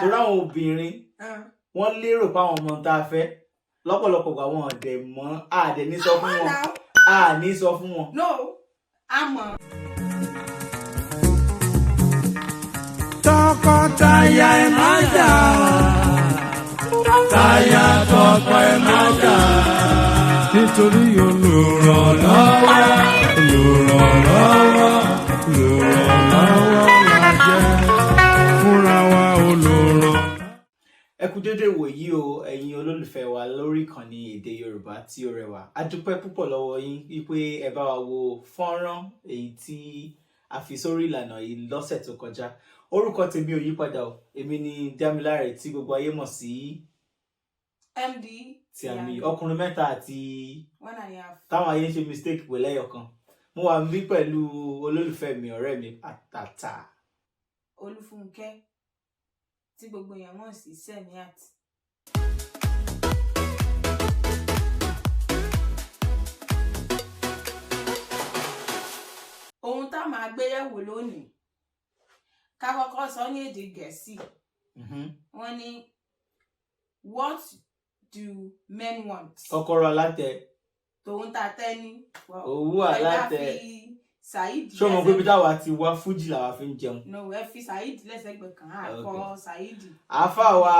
torí àwọn obìnrin wọ́n lérò pé àwọn ọmọ tá a fẹ́ lọ́pọ̀lọpọ̀ gbà wọn ọ̀dẹ̀ mọ́ àdẹ̀ ní sọ fún wọn ní sọ fún wọn. no àmọ́. tọkọtaya ẹ má jà táyà tọkọ ẹ má jà nítorí olùrànlọ́wọ́ la jẹ́ fúnra wa olùrànlọ́wọ́. Ẹ kú dédé wòyí o ẹ̀yin olólùfẹ́ wa lórí ìkànnì èdè Yorùbá tí ó rẹwà. A dúpẹ́ púpọ̀ lọ́wọ́ yín wípé ẹ bá wa wo fọ́nrán èyí tí a fi sórí ìlànà yìí lọ́sẹ̀ tó kọjá. Orúkọ tèmi ò yípadà o, èmi ni Dámiláre tí gbogbo ayé mọ̀ sí MD tí àmì ọkùnrin mẹ́ta àti 1.5 táwọn ayé ń ṣe mistake pẹ̀lú ẹyọkan. Mo wà níbí pẹ̀lú olólùfẹ́ mi ọ̀rẹ́ mi àtàtà Olúfúnkẹ́ tí gbogbo èèyàn mọ̀ sí Semiat. Ohun tá máa gbé yẹ̀wò lónìí ká kọ́kọ́ sọ ní èdè Gẹ̀ẹ́sì. Wọ́n ní what do men want? Kọ́kọ́rọ́ alátẹ. Tòun ta tẹ́ ní. Owó alátẹ. Saheed ṣé o mọ̀ pé bí táwa ti wá fújì làwa fi ń jẹun. no ẹ fi Saheed lẹ́sẹ̀gbẹ̀ kan àkọ́ Saheed. àáfà wa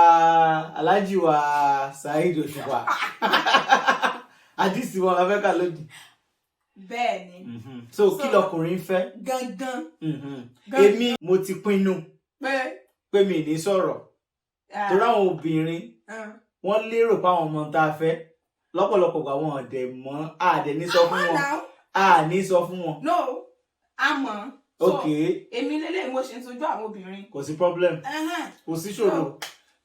aláàjì wa Saheed Òṣùpá àdìsí wọn afẹ́kà lódì. bẹ́ẹ̀ ni. so kí lọkùnrin fẹ́. gangan. èmi mo ti pinnu pé mi ní sọ̀rọ̀ torí àwọn obìnrin wọ́n lérò pé àwọn ọmọ tá a fẹ́ lọ́pọ̀lọpọ̀ gbà wọn ọ̀dẹ̀ mọ́ àdẹ̀ ní sọ fún wọn ní sọ fún wọn. no àmọ́. ok èmi lélẹ́yìn mo ṣe ń tọ́jú àwọn obìnrin. kò sí problem kò sí ṣòro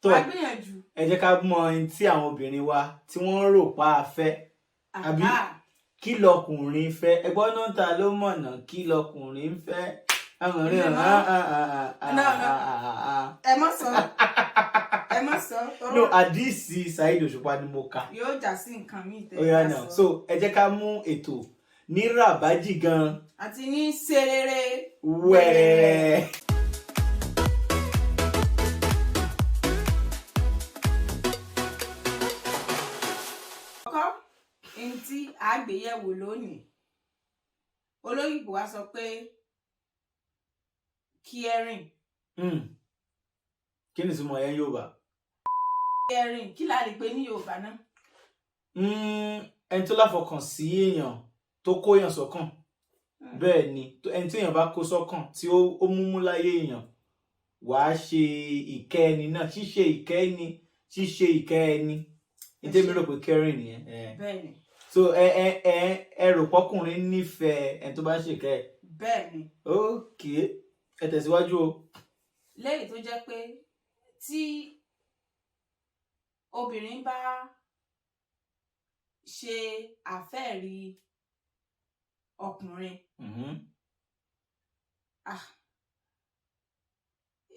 tó a gbìyànjú. ẹ jẹ́ ká mọ ohun tí àwọn obìnrin wa tí wọ́n rò pa á fẹ́ àbí kí lọkùnrin fẹ́ ẹgbọ́n náà ta ló mọ̀nà kí lọkùnrin fẹ́. ẹ má sọ ẹ má sọ. no àdìsí Saheed Òṣùpá ni mo kà. yóò já sí nǹkan mi tẹ. ó yá náà so ẹ jẹ́ ká mú ètò ní ràbájì gan. àti ní serere. wẹ́rẹ́. kọ́kọ́ ẹni tí a gbé yẹ̀wò lónìí olóyìnbó wa sọ pé caring. kí ni ìtumọ̀ yẹn Yorùbá. caring kí la lè pè ní Yorùbá náà. ẹni tó láfọkàn sí èèyàn tó kóyàn sọ́kàn bẹ́ẹ̀ ni ẹni tí èèyàn bá kó sọ́kàn tí ó múmú láyé èèyàn wàá ṣe ìkẹ́ ẹni náà ṣíṣe ìkẹ́ ẹni ìdẹ́mi rò pé caring nìyẹn. bẹ́ẹ̀ ni. so ẹ rò pọ́kùnrin nífẹ̀ẹ́ ẹni tó bá ń ṣèkẹ́ ẹ̀. bẹ́ẹ̀ ni. ok ẹ tẹ̀síwájú o. lẹ́yìn tó jẹ́ pé tí obìnrin bá ṣe àfẹ́rí ọkùnrin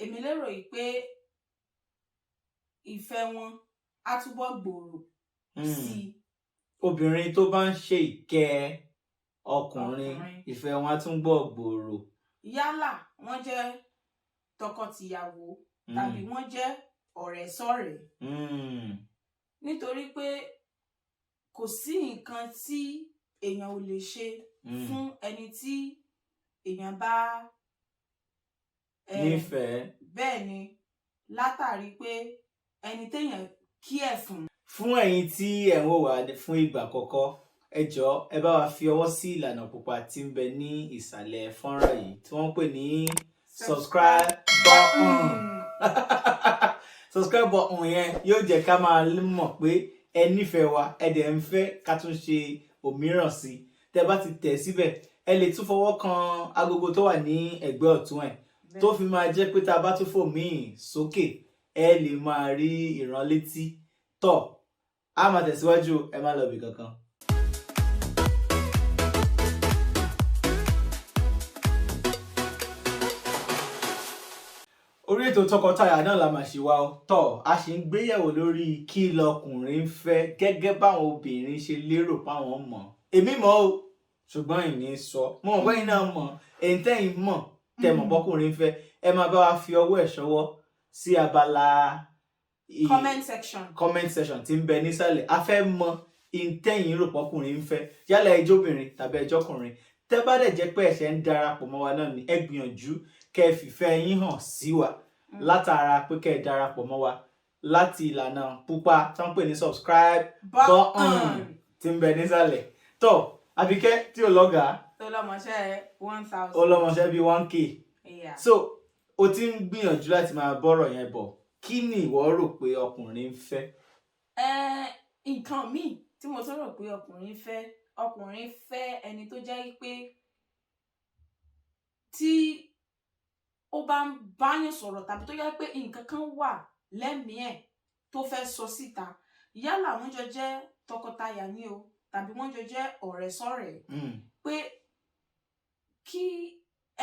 èmi lérò yìí pé ìfẹ́ wọn á túbọ̀ gbòòrò sí i. obìnrin tó bá ń ṣe ìkẹ́ ọkùnrin ìfẹ́ wọn á túbọ̀ gbòòrò. yálà wọ́n jẹ́ tọkọtìyàwó tàbí wọ́n jẹ́ ọ̀rẹ́ sọ̀rẹ́. nítorí pé kò sí nǹkan tí èèyàn ò lè ṣe fún ẹni tí èèyàn bá nífẹ̀ẹ́. bẹ́ẹ̀ ni látàrí pé ẹni téèyàn kí ẹ̀ fún. fún ẹ̀yin tí ẹ̀ ń wò wá fún ìgbà àkọ́kọ́ ẹ jọ̀ọ́ ẹ bá wa fi ọwọ́ sí ìlànà pupa tí ń bẹ ní ìsàlẹ̀ fọ́nrán yìí tí wọ́n ń pè ní subscribe button. subscribe button yẹn yóò jẹ́ ká máa mọ̀ pé ẹ nífẹ̀ẹ́ wa ẹ dẹ̀ ń fẹ́ ká tún ṣe òmíràn sí i. tẹ́ bá ti tẹ̀ síbẹ̀ ẹ lè tún fọwọ́ kan agogo tó wà ní ẹ̀gbẹ́ ọ̀tún ẹ̀ tó fi máa jẹ́ pé tá a bá tún fò míì sókè ẹ lè máa rí ìránlétí tọ̀ á máa tẹ̀síwájú ẹ má lọ bì kankan. orí ètò tọkọtaya náà la máa ṣe wá tọ̀ a ṣì ń gbéyẹ̀wò lórí kí lọkùnrin fẹ́ gẹ́gẹ́ báwọn obìnrin ṣe lérò páwọn mọ̀ èmi mọ̀ o ṣùgbọ́n ìní sọ mo mọ̀ bẹ́ẹ̀ náà mọ̀ èyí tẹ́yìn mọ̀ tẹ́ mọ̀ bọ́kùnrin fẹ́ ẹ máa bá wa fi ọwọ́ ẹ̀ ṣọwọ́ sí abala comment section tí ń bẹ nísàlẹ̀. A fẹ́ mọ ìtẹ̀yìn rò pọ́kùnrin ń fẹ́ yálà ẹjọ́ obìnrin tàbí ẹjọ́ ọkùnrin. Tẹ́ bá dẹ̀ jẹ́ pé ẹ̀ṣẹ̀ ń darapọ̀ mọ́ wa náà ni ẹ gbìyànjú kẹ́ fìfẹ́ yín hàn sí wa látara pé kẹ́ darapọ̀ mọ́ wa láti ìlànà pupa tí wọ́n pè ní subscribe button tí ń bẹ nísàlẹ̀. Tó Àbíkẹ́ tí ò lọ́gàá tó lọ́mọṣẹ́ 1000 ó lọ́mọṣẹ́ bíi 1k. Yeah. So o ti ń gbìyànjú láti máa bọ́rọ̀ yẹn bọ̀, kí ni ìwọ rò pé ọkùnrin ń fẹ́? Nǹkan míì tí mo tún rò pé ọkùnrin fẹ́ ẹni tó jẹ́ pé tí ó bá ń báyàn sọ̀rọ̀ tàbí tó jẹ́ pé nǹkan kan wà lẹ́mìí ẹ̀ tó fẹ́ sọ síta, yálà wọ́n jọ jẹ́ tọkọtaya ni o tàbí wọ́n jọ jẹ́ ọ̀rẹ́ sọ̀rẹ́, pé kí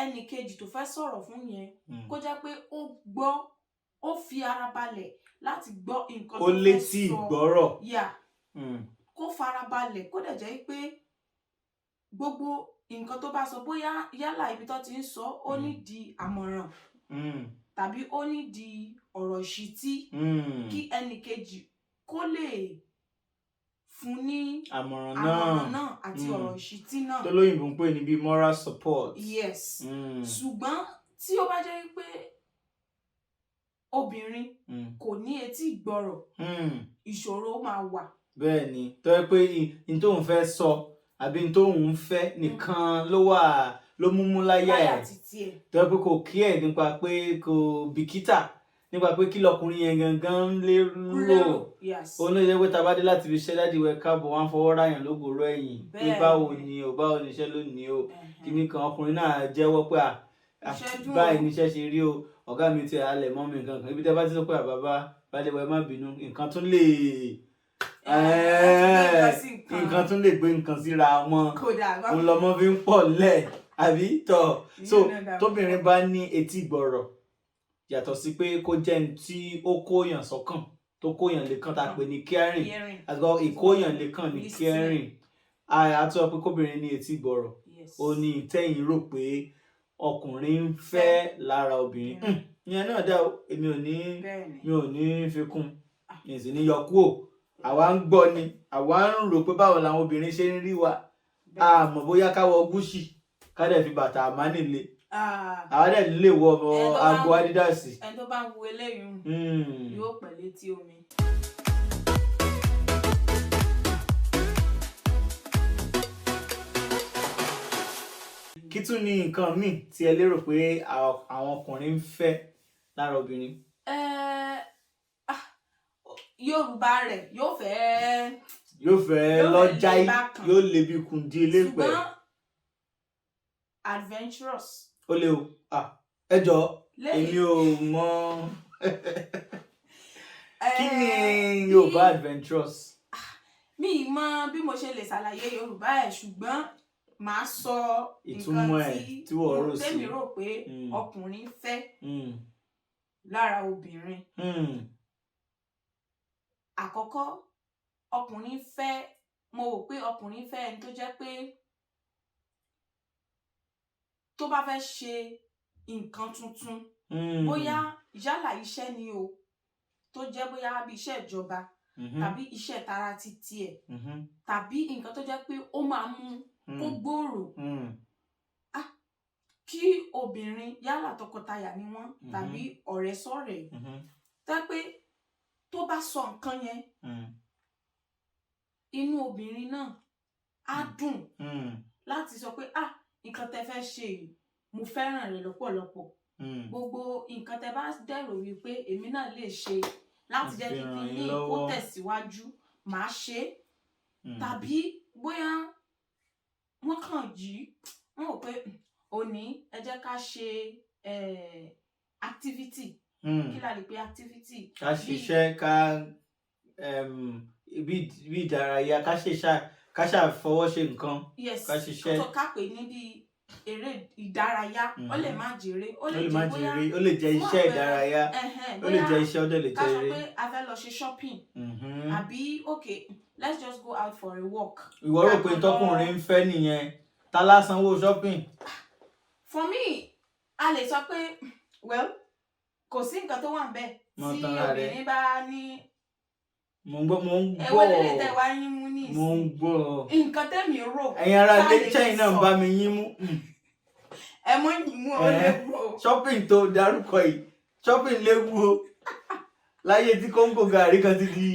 ẹnì kejì tó fẹ́ sọ̀rọ̀ fún yẹn kó jẹ́ pé ó fi ara balẹ̀ láti gbọ́ nǹkan tó fẹ́ sọ. Ó létí ìgbọ́rọ̀. Kó fara balẹ̀ kó dẹ̀ jẹ́ pé gbogbo nǹkan tó bá sọ bóyá yálà ibi tó ti ń sọ ó nídìí àmọ̀ràn tàbí ó nídìí ọ̀rọ̀ ìṣítí kí ẹnì kejì kó lè fún ní àmọ̀ràn náà àti ọ̀rọ̀ ìṣítí náà. tó lóyìnbó ń pè ní bí moral support. Yes. Ṣùgbọ́n tí ó bá jẹ́ pé obìnrin kò ní etí ìgbọ́rọ̀ ìṣòro máa wà. Bẹ́ẹ̀ ni tó yẹ pé n tóun fẹ́ sọ àbí n tóun fẹ́ nìkan ló múmú láyà ẹ̀ tó yẹ pé kò kí ẹ̀ nípa pé kò bìkítà nípa pé kí lọkùnrin yẹn gangan lérò. Òun ló yẹ pé tá bá dé láti fi ṣẹ́ dáàdì wẹ káàbọ̀ wọ́n á fọwọ́ ráyàn lógòrò ẹ̀yìn pé báwo ni iṣẹ́ lónìí o kíní kan ọkùnrin náà jẹ́wọ́ pé báyìí níṣẹ́ ṣe rí o ọ̀gá mi ti halẹ̀ mọ́ mi nǹkan kan ibi tẹ́ bá ti sọ pé bàbá balẹ̀ wẹ má bínú nǹkan tún lè gbé nǹkan síra wọn òun lọmọ fi ń pọ̀ lẹ̀ àbí tọ̀. So tóbìnrin bá ní etí ìgbọ̀rọ̀ yàtọ̀ sí pé kó jẹ́ ní tí ó kóyàn sọ́kàn tó kóyàn lẹ́kàn tá a pè ní caring àgbà ìkóyàn lẹ́kàn ní caring àtúwọ̀ pé kóbìnrin ní etí ìgbọ̀rọ̀ ó ní ìtẹ́yìn rò pé ọkùnrin ń fẹ́ lára obìnrin. Ìyẹn náà dá èmi ò ní fi kún mi sì ní yọ kúrò. Àwa ń gbọ́ ni àwa ń rò pé báwo làwọn obìnrin ṣe ń rí wa àmọ́ bóyá ká wọ gúúsì ká dẹ̀ fi bàtà àmánì lé àwa dẹ̀ lè wọ aago Adidas. Ẹni tó bá ń wo eléyìí yóò pẹ̀ létí omi. Kí tún ni nǹkan míì tí ẹ lérò pé àwọn ọkùnrin ń fẹ́ lára obìnrin? Yorùbá rẹ̀ yóò fẹ́ lọ́jáì yóò lè bí kùndí eléèpẹ̀. Ṣùgbọ́n adventurous. Ó lè o ẹjọ́ èmi ò mọ kí ni Yorùbá adventurous. Mi mọ bí mo ṣe lè ṣàlàyé Yorùbá ẹ̀ ṣùgbọ́n màá sọ ìtumọ̀ ẹ̀ tí wọ́n rò sí tèmi rò pé ọkùnrin fẹ́ lára obìnrin. Àkọ́kọ́ mo rò pé ọkùnrin fẹ́ ẹni tó jẹ́ pé tó bá fẹ́ ṣe nǹkan tuntun bóyá yálà iṣẹ́ ni o tó jẹ́ bóyá bí iṣẹ́ ìjọba tàbí iṣẹ́ tara títí ẹ̀ tàbí nǹkan tó jẹ́ pé ó máa mú kó gbòòrò. Kí obìnrin yálà tọkọtaya ni wọ́n tàbí ọ̀rẹ́ sọ̀rẹ́ tẹ́ pé tó bá sọ nǹkan yẹn inú obìnrin náà á dùn láti sọ pé nǹkan tẹ́ fẹ́ ṣe yìí mo fẹ́ràn rẹ̀ lọ́pọ̀lọpọ̀. Gbogbo nǹkan tẹ́ bá dẹ̀rò wípé èmi náà lè ṣe láti jẹ́ kí kíní kó tẹ̀síwájú màá ṣe tàbí bóyá wọ́n kàn jí wọ́n rò pé òní ẹ jẹ́ ká ṣe activity. Kí la lè pe activity? Ká ṣiṣẹ́ ká bí ìdárayá ká ṣàfọwọ́ ṣe nǹkan. Yes, ká ṣiṣẹ́ tó ká pè ní bí eré ìdárayá. Ó lè má jèrè ó lè jẹ́ bóyá ó lè jẹ́ iṣẹ́ ìdárayá ó lè jẹ́ iṣẹ́ ó dẹ̀ lè jẹ́ eré. ká sọ pé a fẹ́ lọ ṣe shopping àbí okay let's just go out for a walk. Ìwọ rò pé tọkùnrin ń fẹ́ nìyẹn ta lásánwó shopping? For me a lè sọ pé well kò sí nǹkan tó wà ń bẹ̀ Mọ tí tanra rẹ. obìnrin bá ní mo ń gbọ́ ẹwọ́ lélẹ̀ tẹ́ wá yín mú ní mo ń ìsìn gbọ́ nǹkan tẹ́mi rò ẹ̀yin ará tá ilé lè chain náà ń sọ. bá mi yín mú ẹ mọ́ yìí mú ọ léwu o. shopping tó dárúkọ yìí shopping léwu o láyé tí kóńgò gàrí kan ti di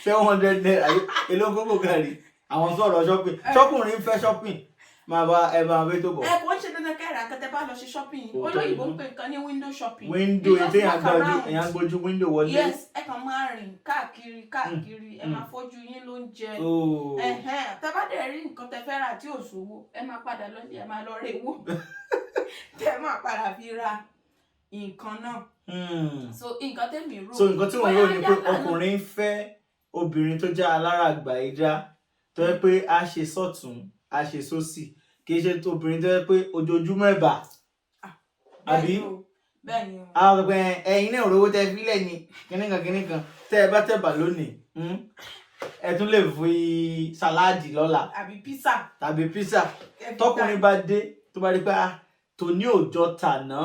700 naira èlò kóńgò gàrí àwọn sọ̀rọ̀ shopping ṣọkùnrin fẹ́ shopping máa bá ẹ máa bẹ tó bọ̀. ẹ kò ń ṣe dandan kẹ́ra kẹ́tẹ́ bá lọ ṣe shopping olóyìnbó ń pè nǹkan ní window shopping. window You just ètò walk around. èèyàn gbójú window wọlé. Yes, ẹ kàn máa rìn káàkiri ẹ máa fojú yín ló ń jẹ. Tẹ́ bá dẹ̀ rí nǹkan tẹ́ fẹ́ rà tí ò sówó ẹ máa padà lọ́lé ẹ máa lọ rè wò tẹ́ máa padà fi ra nǹkan náà. So nǹkan tẹ́mi rò. So nǹkan tí wọ́n rò ní pé ọkùnrin fẹ́ obìnrin tó jẹ́ alárágbà ìdá tó yẹ pé a ṣe sọ́tún a ṣe sósì kì í ṣe obìnrin tó yẹ pé ojoojúmọ́ ẹ̀bà àbí bẹ́ẹ̀ni o. àwọn ọ̀pẹ ẹ̀yin náà rówó tẹ fílẹ̀ ni kíníkan tẹ́ ẹ bá tẹ̀bà lónìí ẹ tún lè fi sàláàdì lọ́la àbí písà. tàbí písà tọkùnrin bá dé tó bá rí pé tòní òòjọ́ tàná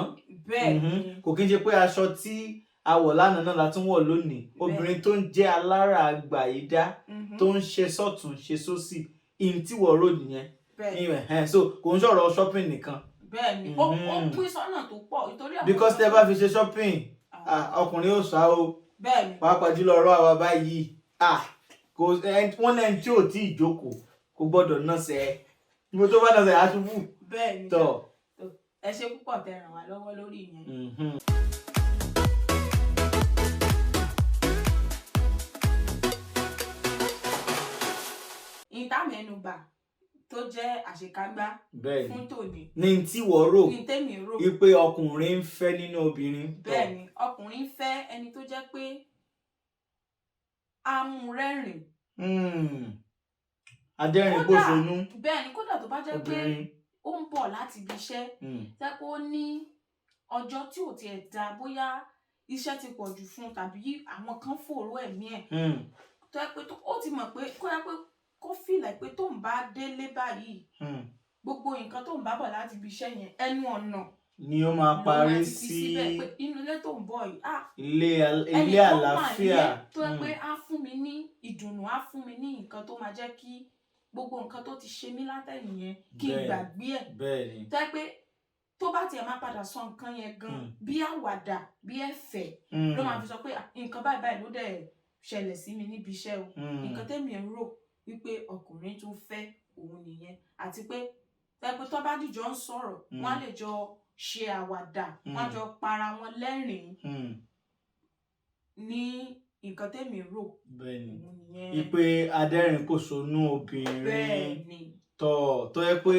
bẹ́ẹ̀ni kò kí n ṣe pé aṣọ tí a wọ̀ lánàá náà la tún wọ̀ lónìí obìnrin tó ń jẹ́ alárágbà ìdá tó ń ṣe sọ́tún ṣe sósì ìyìn tí wọ́n rò nìyẹn so kò ń sọ̀rọ̀ shopping nìkan. bẹ́ẹ̀ni ó pín sọ́nà tó pọ̀ nítorí àwọn. because tẹ bá fi ṣe shopping ọkùnrin ó sá o bẹ́ẹ̀ni pàápàá jùlọ ọ̀rọ̀ àwa báyìí kò wọ́n lẹ́yìn tí ò tí ì jókòó kò gbọ́dọ̀ náà sẹ́ ibo tó bá náà sẹ́ àtúbù. bẹ́ẹ̀ni tọ́ ẹ ṣe púpọ̀ tẹ́ ràn wá lọ́wọ́ lórí ìyẹn. ìtàmẹ́nubà tó jẹ́ àṣekágbá fún tòní. ní tí wọ́n rò ní tèmi rò wípé ọkùnrin ń fẹ́ nínú obìnrin. bẹ́ẹ̀ni ọkùnrin fẹ́ ẹni tó jẹ́ pé amúrẹ́rìn. adẹ́rìn pòṣónú. bẹ́ẹ̀ni kódà tó bá jẹ́ pé ó ń bọ̀ láti ibi iṣẹ́ tẹ́ pé ó ní ọjọ́ tí ò tiẹ̀ da bóyá iṣẹ́ ti pọ̀ jù fún tàbí àwọn kan fòró ẹ̀mí ẹ̀ tó yẹ pé ó ti mọ̀ pé kó yẹ pé kó fìlà pé tó ń bá délé báyìí gbogbo nǹkan tó ń bá bọ̀ láti ibi iṣẹ́ yẹn ẹnu ọ̀nà ni ó máa parí sí inú ilé tó ń bọ̀ ilé yìí àlàáfíà tó yẹ pé á fún mi ní ìdùnnú á fún mi ní nǹkan tó máa jẹ́ kí gbogbo nǹkan tó ti ṣe mí látẹ̀yìn yẹn kí n gbàgbé ẹ̀ tó yẹ pé tó bá tiẹ̀ máa padà sọ nǹkan yẹn gan bí àwàdà bí ẹ̀fẹ̀ ló máa fi sọ pé nǹkan báyìí ló dẹ̀ ṣẹlẹ̀ sí mi níbi iṣẹ́ o nǹkan tẹ́mi ń rò wípé ọkùnrin tún fẹ́ òun nìyẹn àti pé tẹ́pẹ́ tó bá dìjọ ń sọ̀rọ̀ wọ́n á lè jọ ṣe àwàdà wọ́n á jọ para wọn lẹ́rìn-ín ní nǹkan tẹ́mi rò òun nìyẹn. ìpè adẹ́rìn pòṣónú obìnrin tó yẹ pé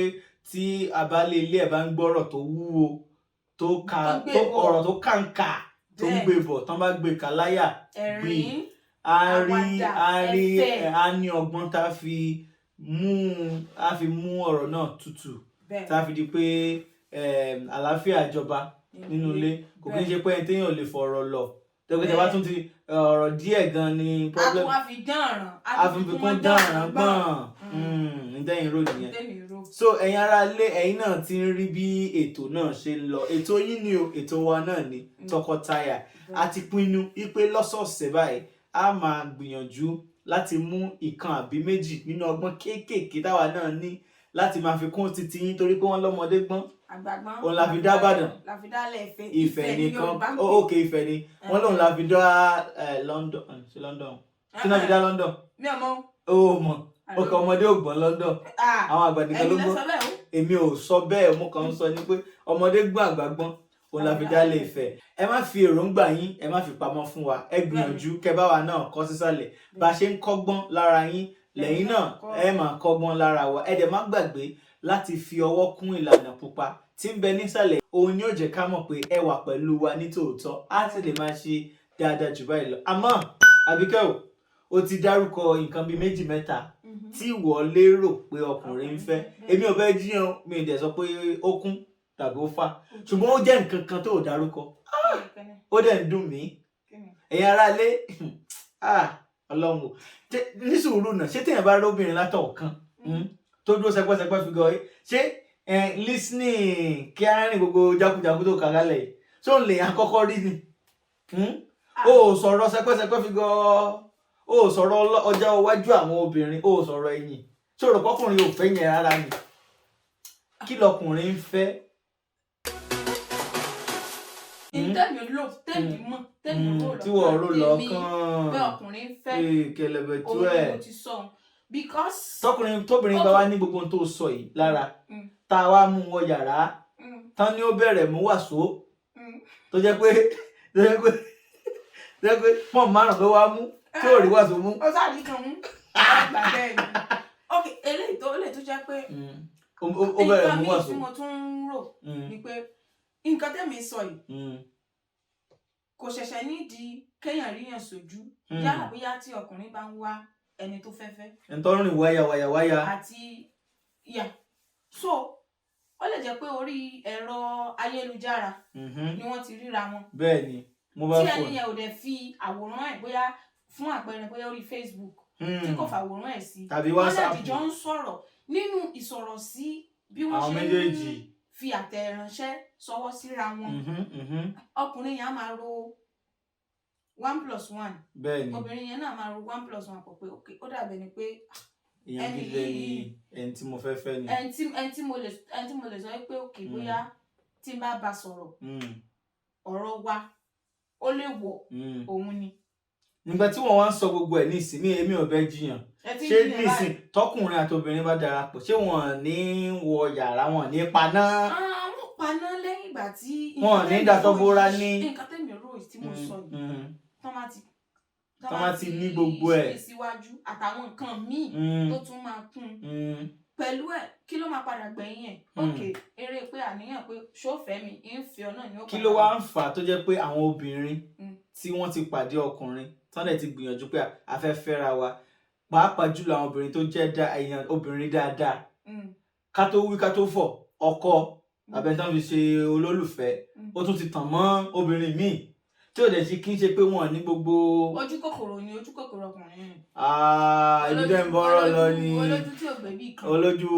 tí abálé ilé ẹ̀ bá ń gbọ́rọ̀ tó wúwo tó ọ̀rọ̀ tó kàǹkà tó ń gbé bọ̀ tán bá gbé kàláyà ẹ̀rín a ní ọgbọ́n tá a fi mú ọ̀rọ̀ náà tutù tá a fi di pé àlàáfíà jọba nínú ilé kò kí n ṣe pé ẹni téèyàn lè fọ̀rọ̀ lọ tẹ́gbẹ́ bá tún ti ọ̀rọ̀ díẹ̀ gan ni problem. a fi dánràn a fi kún dánràn gbọ̀n ǹdẹ́yìn rò nìyẹn. so ẹ̀yin ará ilé ẹ̀yin náà ti ń rí bí ètò náà ṣe ń lọ ètò yín ni o ètò wa náà ni tọkọtaya a ti pinnu wípé lọ́sọ̀ọ̀sẹ̀ báyìí a máa gbìyànjú láti mú ìkan àbí méjì nínú ọgbọ́n kéékèèké táwa náà ní láti máa fi kún títí yín torí pé wọ́n lọ́mọdé gbọ́n òun la fi dá Ìbàdàn Ifẹ̀ nìkan ok Ifẹ̀ ni wọ́n lòun la fi dá London ṣe London tí náà fi dá London ó mọ̀ ọkọ ọmọdé ò gbọ́n London àwọn àgbà nìkan ló gbọ́n èmi ò sọ bẹ́ẹ̀ mo kàn ń sọ ni pé ọmọdé gbọ́n àgbà gbọ́n òun la fi dá lé Ifẹ̀ ẹ má fi èròǹgbà yín ẹ má fi pamọ́ fún wa ẹ gbìyànjú kẹ bá wa náà kọ sísàlẹ̀ bá a ṣe ń kọ́gbọ́n lára yín lẹ́yìn náà ẹ máa kọ́gbọ́n lára wa ẹ dẹ̀ má gbàgbé láti fi ọwọ́ kún ìlànà pupa tí ń bẹ nísàlẹ̀ òun ni ó jẹ́ ká mọ̀ pé ẹ wà pẹ̀lú wa ní tòótọ́ á sì lè máa ṣe dáadáa jù báyìí lọ àmọ́ Àbíkẹ́ o ti dárúkọ nǹkan bíi méjì mẹ́ta tí ìwọ lérò pé ọkùnrin ń fẹ́ èmi ò fẹ́ jíyan mi ì dẹ̀ sọ pé ó kún tàbí ó fà ṣùgbọ́n ó jẹ́ nǹkan kan tó dárúkọ ó dẹ̀ ń dùn mí ẹ̀yin ará ilé Ọlọ́run ní sùúrù náà ṣé téèyàn bá róbìnrin látọ̀ kan tó dúró sẹpẹsẹpẹ fi gọ ṣé listening kí á rìn gbogbo jákujàku tó kà lálẹ́ ṣé òun lè yàn kọ́kọ́ rí ni o sọ̀rọ̀ sẹpẹ́sẹpẹ́ fi gan o sọ̀rọ̀ ọjà iwájú àwọn obìnrin o sọ̀rọ̀ ẹ̀yìn ṣòro pọ́kùnrin ò fẹ́ yẹn rárá ni kí lọkùnrin ń fẹ́. tẹ́mi lò tẹ́mi mọ̀ tẹ́mi rò tí wọ́n rò lọ́kàn bẹ́ẹ̀ ọkùnrin fẹ́ kẹlẹ̀bẹ̀ tú òun ẹ̀ ni mo ti sọ because tóbìnrin bá wá ní gbogbo ohun tó sọ yìí lára tá a wá mú wọ yàrá tán ni ó bẹ̀rẹ̀ mú wàsó tó jẹ́ pé pọ́n márùn ló wá mú tí ò rí wàsó mú. ó sáàdì kan mú àgbà bẹ́ẹ̀ ni ok eléyìí tó jẹ́ pé ó bẹ̀rẹ̀ mú wàsó. nǹkan míì tí mo tún ń rò ni pé nǹkan tẹ́mi sọ yìí kò ṣẹ̀ṣẹ̀ nídìí kéèyàn ríyàn sójú yálà bóyá tí ọkùnrin bá ń wá ẹni tó fẹ́fẹ́. ẹni tó ń rìn wáyà. àti so ó lè jẹ́ pé orí ẹ̀rọ ayélujára ni wọ́n ti ríra wọn. bẹ́ẹ̀ ni mobile phone. tí ẹni yẹn ò dẹ̀ fi àwòrán ẹ̀ bóyá fún àpẹẹrẹ bóyá orí Facebook tí kò fàwòrán ẹ̀ sí. tàbí WhatsApp. wọ́n lè jọ ń sọ̀rọ̀ nínú ìsọ̀rọ̀ sí bí wọ́n ṣe ń fi àtẹ̀ránṣẹ́ sọwọ́ síra wọn. ọkùnrin yẹn á máa ro 1+1. bẹ́ẹ̀ni obìnrin yẹn náà máa ro 1+1 pọ̀ pé ok ó dàbẹ̀ ni pé ẹni yìí ẹni tí mo fẹ́ fẹ́ ni. ẹni tí mo lè sọ pé ok bóyá tí n bá bá sọ̀rọ̀ ọ̀rọ̀ wa ó lè wọ̀ òun ni. nígbà tí wọ́n wá ń sọ gbogbo ẹ̀ ní ìsinmi èmi ò bẹ́ jiyàn ṣé nísìn tọkùnrin àti obìnrin bá darapọ̀ ṣé wọ́n ní wọ yàrá wọn ní paná. wọ́n paná lẹ́yìn ìgbà tí. wọ́n ní dàtọ́ bóra ní. nǹkan tẹ̀mí rose tí mo sọ yìí tọ́mátì ní gbogbo ẹ̀ síwájú àtàwọn nǹkan míì tó tún máa kún pẹ̀lú ẹ̀ kí ló máa padà gbẹ̀yìn ẹ̀ ok eré pé àníyàn pé ṣófẹ́ mi ń fi ọ náà ní ó padà. kí ló wá ń fà á tó jẹ́ pé àwọn obìnrin tí wọ́n ti pàdé ọkùnrin tán lẹ̀ ti gbìyànjú pé a fẹ́ fẹ́ra wa pàápàá jùlọ àwọn obìnrin tó jẹ́ èèyàn obìnrin dáadáa ká tó wí ká tó fọ̀ ọkọ àbẹ̀tán fi ṣe olólùfẹ́ ó tún ti tàn mọ́ obìnrin míì tí ò dẹ̀ ṣe kí n ṣe pé wọ́n ní gbogbo. ojú kòkòrò ni ojú kòkòrò ọkùnrin. ibi tẹ́ ń bọ́rọ̀ lọ ni olójú tí ò gbé bí kan olójú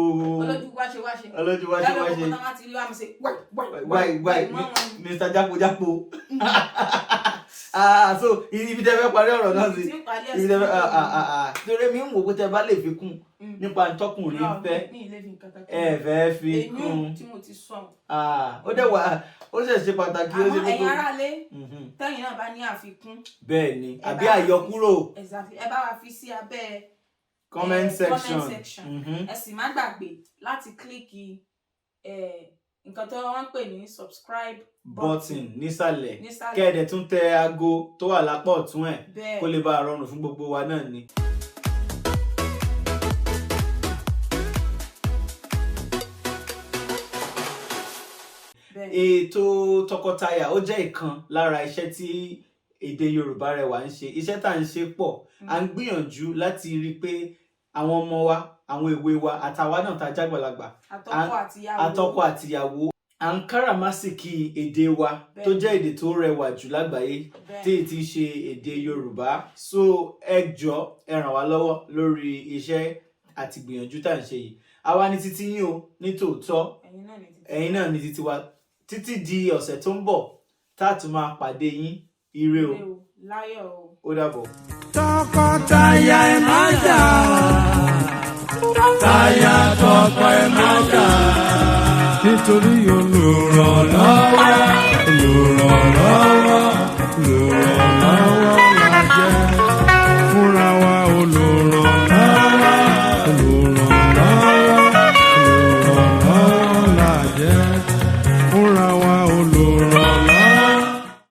wáṣewáṣe. ẹlẹ́wọ̀n kọ́ńtà máa ti rí wàmí ṣe wáì Mr. jápojápo. So ibi tẹ́ fẹ́ parí ọ̀rọ̀ náà sí ibi tẹ́ fẹ́ torí mi ń wò pé tẹ́ bá lè fi kún nípa tọkùnrin fẹ́ ẹ fẹ́ fi kún. ó dẹ̀ wá ó ṣe pàtàkì ó ṣe gbogbo. ẹ̀yin aráalé tẹ́yìn náà bá ní àfikún. bẹ́ẹ̀ ni àbí àyọkúrò. ẹ bá wa fi sí abẹ́ comment section. ẹ sì má gbàgbé láti kílíkì nǹkan tó wọ́n ń pè ní subscribe button nísàlẹ̀ kẹ́ẹ̀dẹ̀ tún tẹ aago tó wà lápá ọ̀tún ẹ̀ kó lè bá a rọrùn fún gbogbo wa náà ni. ètò tọkọtaya ó jẹ́ ìkan lára iṣẹ́ tí èdè Yorùbá Rẹwà ń ṣe iṣẹ́ tá à ń ṣe pọ̀ à ń gbìyànjú láti rí i pé àwọn ọmọ wa àwọn èwe wa àtàwa náà tá a jágbàlagbà àtọkọ àtìyàwó à ń káràmásìkí èdè wa tó jẹ́ èdè tó rẹwà jù lágbàáyé tí ti ṣe èdè Yorùbá so ẹ jọ̀ọ́ ẹ ràn wá lọ́wọ́ lórí iṣẹ́ àti gbìyànjú tá à ń ṣe yìí àwa ní títí yín o ní tòótọ́ ẹ̀yin náà ní títí wa títí di ọ̀sẹ̀ tó ń bọ̀ tá a tún máa pàdé yín ire o láyọ̀ o ó dàbọ̀. tọkọtaya ẹ má jà táyà tọkọ ẹ má jà nítorí olùrànlọ́wọ́ la jẹ́ fúnra wa olùrànlọ́wọ́ la jẹ́.